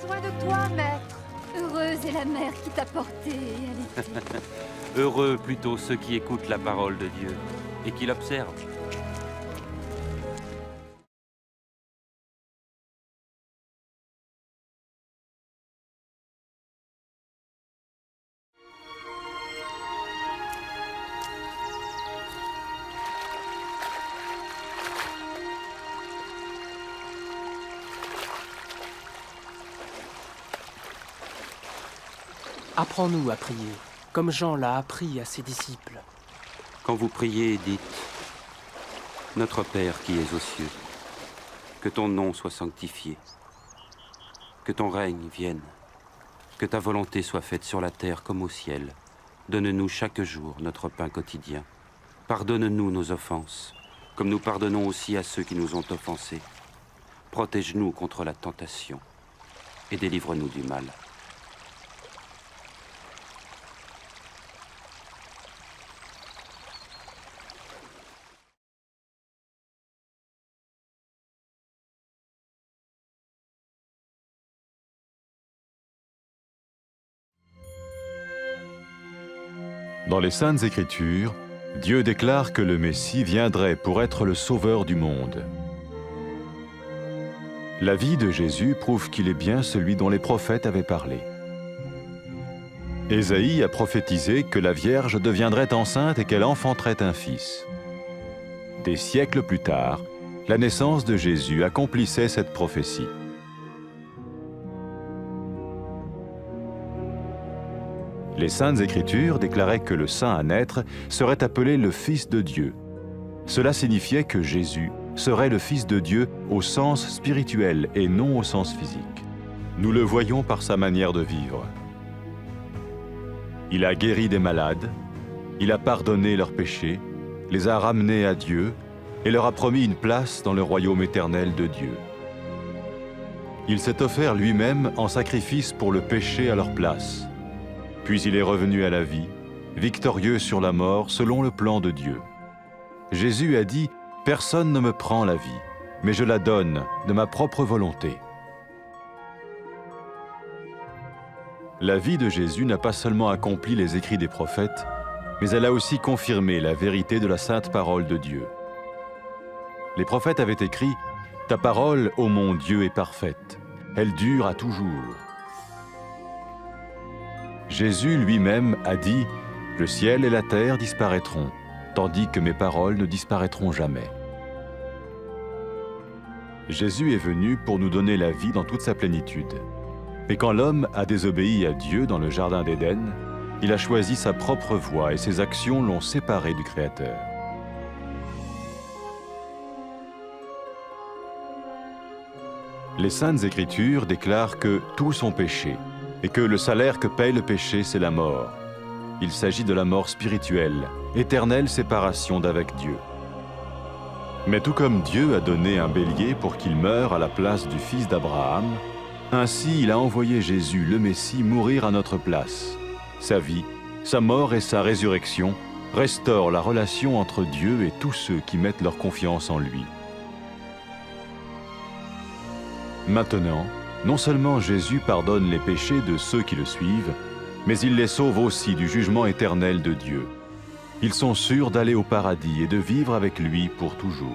soin de toi, maître. Heureuse est la mère qui t'a porté et allaité. Heureux plutôt ceux qui écoutent la parole de Dieu et qui l'observent. Apprends-nous à prier, comme Jean l'a appris à ses disciples. Quand vous priez, dites « Notre Père qui es aux cieux, que ton nom soit sanctifié, que ton règne vienne, que ta volonté soit faite sur la terre comme au ciel. Donne-nous chaque jour notre pain quotidien. Pardonne-nous nos offenses, comme nous pardonnons aussi à ceux qui nous ont offensés. Protège-nous contre la tentation et délivre-nous du mal. » Dans les Saintes Écritures, Dieu déclare que le Messie viendrait pour être le sauveur du monde. La vie de Jésus prouve qu'il est bien celui dont les prophètes avaient parlé. Ésaïe a prophétisé que la Vierge deviendrait enceinte et qu'elle enfanterait un fils. Des siècles plus tard, la naissance de Jésus accomplissait cette prophétie. Les Saintes Écritures déclaraient que le saint à naître serait appelé le Fils de Dieu. Cela signifiait que Jésus serait le Fils de Dieu au sens spirituel et non au sens physique. Nous le voyons par sa manière de vivre. Il a guéri des malades, il a pardonné leurs péchés, les a ramenés à Dieu et leur a promis une place dans le royaume éternel de Dieu. Il s'est offert lui-même en sacrifice pour le péché à leur place. Puis il est revenu à la vie, victorieux sur la mort selon le plan de Dieu. Jésus a dit « Personne ne me prend la vie, mais je la donne de ma propre volonté. » La vie de Jésus n'a pas seulement accompli les écrits des prophètes, mais elle a aussi confirmé la vérité de la sainte parole de Dieu. Les prophètes avaient écrit « Ta parole, ô mon Dieu, est parfaite, elle dure à toujours. » Jésus lui-même a dit « Le ciel et la terre disparaîtront, tandis que mes paroles ne disparaîtront jamais. » Jésus est venu pour nous donner la vie dans toute sa plénitude. Mais quand l'homme a désobéi à Dieu dans le jardin d'Éden, il a choisi sa propre voie et ses actions l'ont séparé du Créateur. Les Saintes Écritures déclarent que tous ont péché et que le salaire que paye le péché, c'est la mort. Il s'agit de la mort spirituelle, éternelle séparation d'avec Dieu. Mais tout comme Dieu a donné un bélier pour qu'il meure à la place du fils d'Abraham, ainsi il a envoyé Jésus, le Messie, mourir à notre place. Sa vie, sa mort et sa résurrection restaurent la relation entre Dieu et tous ceux qui mettent leur confiance en lui. Maintenant, non seulement Jésus pardonne les péchés de ceux qui le suivent, mais il les sauve aussi du jugement éternel de Dieu. Ils sont sûrs d'aller au paradis et de vivre avec lui pour toujours.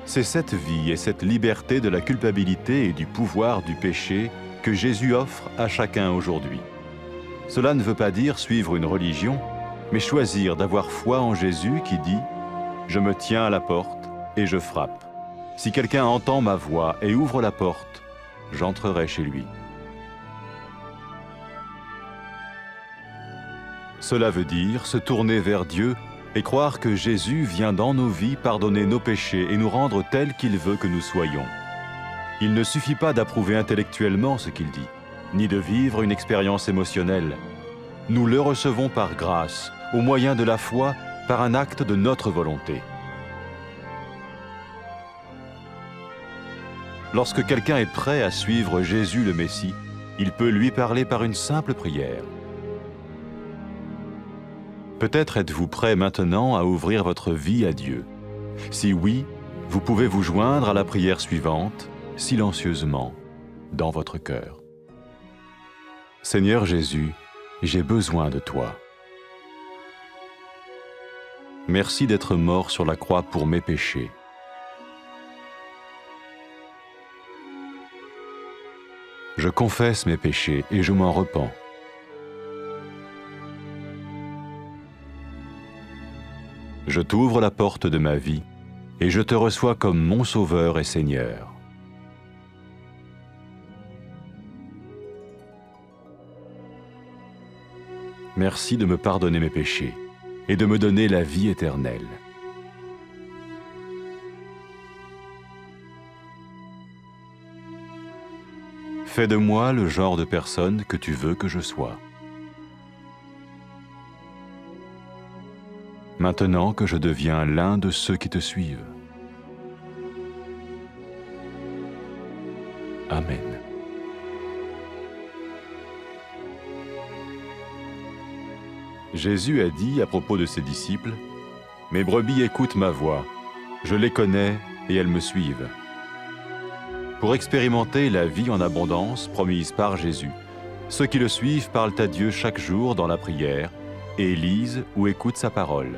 C'est cette vie et cette liberté de la culpabilité et du pouvoir du péché que Jésus offre à chacun aujourd'hui. Cela ne veut pas dire suivre une religion, mais choisir d'avoir foi en Jésus qui dit « Je me tiens à la porte et je frappe. Si quelqu'un entend ma voix et ouvre la porte, j'entrerai chez lui. » Cela veut dire se tourner vers Dieu et croire que Jésus vient dans nos vies pardonner nos péchés et nous rendre tels qu'il veut que nous soyons. Il ne suffit pas d'approuver intellectuellement ce qu'il dit, ni de vivre une expérience émotionnelle. Nous le recevons par grâce, au moyen de la foi, par un acte de notre volonté. Lorsque quelqu'un est prêt à suivre Jésus le Messie, il peut lui parler par une simple prière. Peut-être êtes-vous prêt maintenant à ouvrir votre vie à Dieu. Si oui, vous pouvez vous joindre à la prière suivante, silencieusement. dans votre cœur. Seigneur Jésus, j'ai besoin de toi. Merci d'être mort sur la croix pour mes péchés. Je confesse mes péchés et je m'en repens. Je t'ouvre la porte de ma vie et je te reçois comme mon Sauveur et Seigneur. Merci de me pardonner mes péchés et de me donner la vie éternelle. Fais de moi le genre de personne que tu veux que je sois. Maintenant que je deviens l'un de ceux qui te suivent. Amen. Jésus a dit à propos de ses disciples, « Mes brebis écoutent ma voix, je les connais et elles me suivent. » Pour expérimenter la vie en abondance promise par Jésus, ceux qui le suivent parlent à Dieu chaque jour dans la prière et lisent ou écoutent sa parole.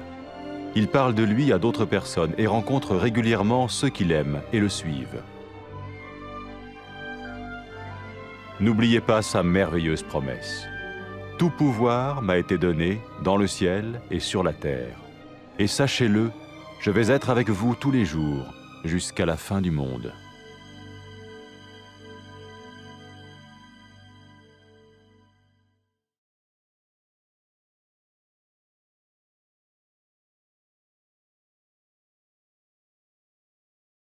Ils parlent de lui à d'autres personnes et rencontrent régulièrement ceux qui l'aiment et le suivent. N'oubliez pas sa merveilleuse promesse. Tout pouvoir m'a été donné dans le ciel et sur la terre. Et sachez-le, je vais être avec vous tous les jours jusqu'à la fin du monde.